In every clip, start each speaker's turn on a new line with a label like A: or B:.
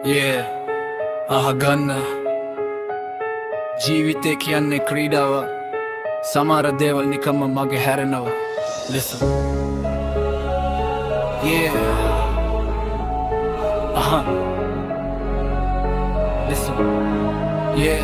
A: Yeah, අහගන්න ජීවිතේ කියන්නේ ක්‍රීඩාව සමහර දේවල් නිකම්ම මගේ හැරෙනවා. Listen. Yeah. Listen. Yeah.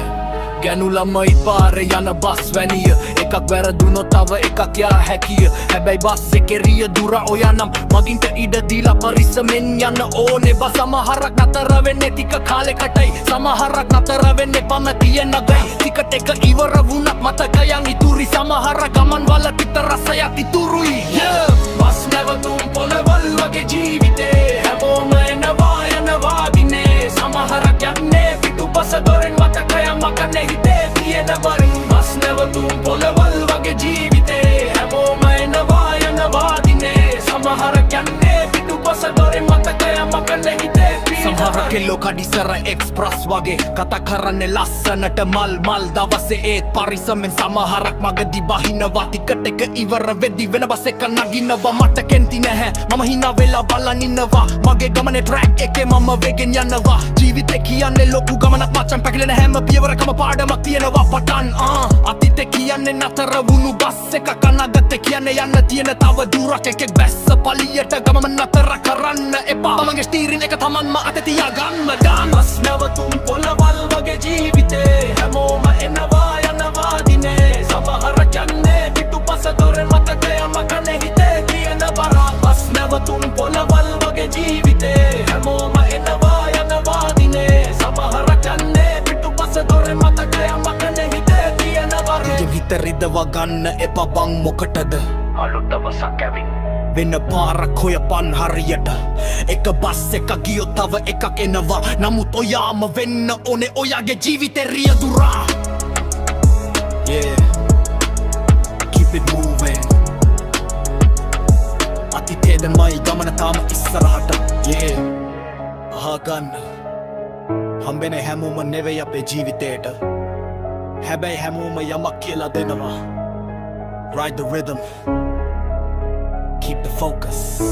A: ගැනු ළමයි පාරේ යන බස් වැනිය එකක් වැරදුනොත් තව එකක් යා හැකිය. හැබැයි බස් එකේ රිය දුර ඔය නම් මගින්ට ඉඩ දීලා පරිස්සමෙන් යන්න ඕනේ. බස් සමහරක් නතර වෙන්නේ ටික කාලෙකටයි, සමහරක් නතර වෙන්නේ පම තියෙන ගයි. ටිකට එක ඉවර වුණත් මතකයන් ඉතුරුයි, සමහර ගමන් වල පිට රසයක් ඉතුරුයි. Yeah. බස් නැවතුම් පොළවල් වගේ ජීවිතේ හැමෝම එනවා යනවා දිනේ. සමහරක් යන්නේ පිටුපස දොරෙන් මතකයන් මකන්නේ හිතේ තියෙන වරින්. බස් නැවතුම් පොළවල් වගේ ජීවිතේ හැමෝම එනවා යනවා දිනේ. සමහරක් යන්නේ පිටුපස දොරෙන් මතකයන් මකන්නේ හිතේ සමහර කෙල්ලෝ කඩිසර එක්ස්ප්‍රස් වගේ කතා කරන්නේ ලස්සනට මල් මල් දවසේ ඒත් පරිස්සමෙන්. සමහරක් මගදී බහිනවා ටිකට එක ඉවර වෙද්දි වෙන බස් එක නගිනවා. මට කැන්ති නැහැ මම හිනා වෙලා බලන් ඉන්නවා. මගේ ගමනේ ට්‍රැක් එකේ මම වෙගෙන් යනවා. ජීවිතේ කියන්නේ ලොකු ගමනක් මචං, පැකිලෙන හැම පියවරකම පාඩමක් තියෙනවා පටන්. අතීතේ කියන්නේ නතර වුණු බස් එකක්, අනාගතේ කියන්නේ යන්න තියෙන තව දුරක්. එකෙක් බැස්ස පලියට ගමම නතර කරන්න එපා. තමන්ගේ ස්ටීරින් එක තමන්ම අතේ තියාගන්න ගන්න. බස් නැවතුම් පොළවල් වගේ ජීවිතේ හැමෝම එනවා යනවා දිනේ. සමහරක් යන්නේ පිටුපස දොරෙන් මතකයන් මකන්නේ හිතේ තියෙන බර. බස් නැවතුම් පොළවල් වගේ ජීවිතේ හැමෝම එනවා යනවා දිනේ. සමහරක් යන්නේ පිටුපස දොරෙන් මතකයන් මකන්නේ හිතේ තියෙන බර. හිත රිදවා ගන්න එපා බං මොකටද අලුත් දවසක් ඇවිත් වෙන පාරක් හොයපන් හරියට. එක බස් එක ගියොත් තව එකක් එනවා. නමුත් ඔයාම වෙන්න ඕනේ ඔයාගේ ජීවිතේ රියදුරා. Yeah. Keep it moving. අතීතේදමයි ගමන තාම ඉස්සරහට. Yeah. අහගන්න හම්බෙන හැමෝම නෙවෙයි අපේ ජීවිතේට. හැබැයි හැමෝම යමක් කියලා දෙනවා. Ride the rhythm. Keep the focus.